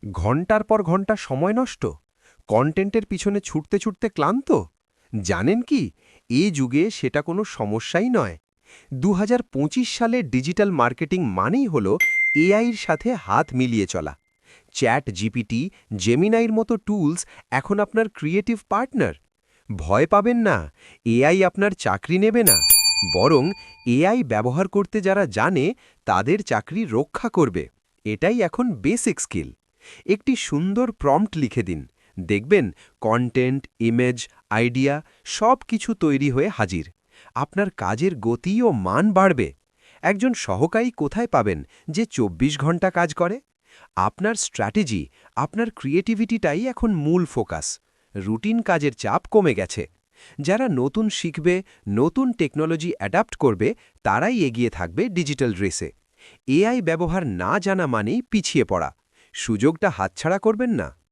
ঘন্টার পর ঘন্টা সময় নষ্ট, কন্টেন্টের পিছনে ছুটতে ছুটতে ক্লান্ত। জানেন কি, এ যুগে সেটা কোনো সমস্যাই নয়। 2025 সালে ডিজিটাল মার্কেটিং মানেই হল এআইয়ের সাথে হাত মিলিয়ে চলা। চ্যাট জিপিটি, জেমিনাইর মতো টুলস এখন আপনার ক্রিয়েটিভ পার্টনার। ভয় পাবেন না, এআই আপনার চাকরি নেবে না, বরং এআই ব্যবহার করতে যারা জানে তাদের চাকরি রক্ষা করবে। এটাই এখন বেসিক স্কিল। একটি সুন্দর প্রম্পট লিখে দিন, দেখবেন কন্টেন্ট, ইমেজ, আইডিয়া সব কিছু তৈরি হয়ে হাজির। আপনার কাজের গতি ও মান বাড়বে। একজন সহকারী কোথায় পাবেন যে 24 ঘন্টা কাজ করে? আপনার স্ট্র্যাটেজি, আপনার ক্রিয়েটিভিটিটাই এখন মূল ফোকাস। রুটিন কাজের চাপ কমে গেছে। যারা নতুন শিখবে, নতুন টেকনোলজি অ্যাডাপ্ট করবে, তারাই এগিয়ে থাকবে ডিজিটাল রেসে। এআই ব্যবহার না জানা মানেই পিছিয়ে পড়া। সুযোগটা হাতছাড়া করবেন না।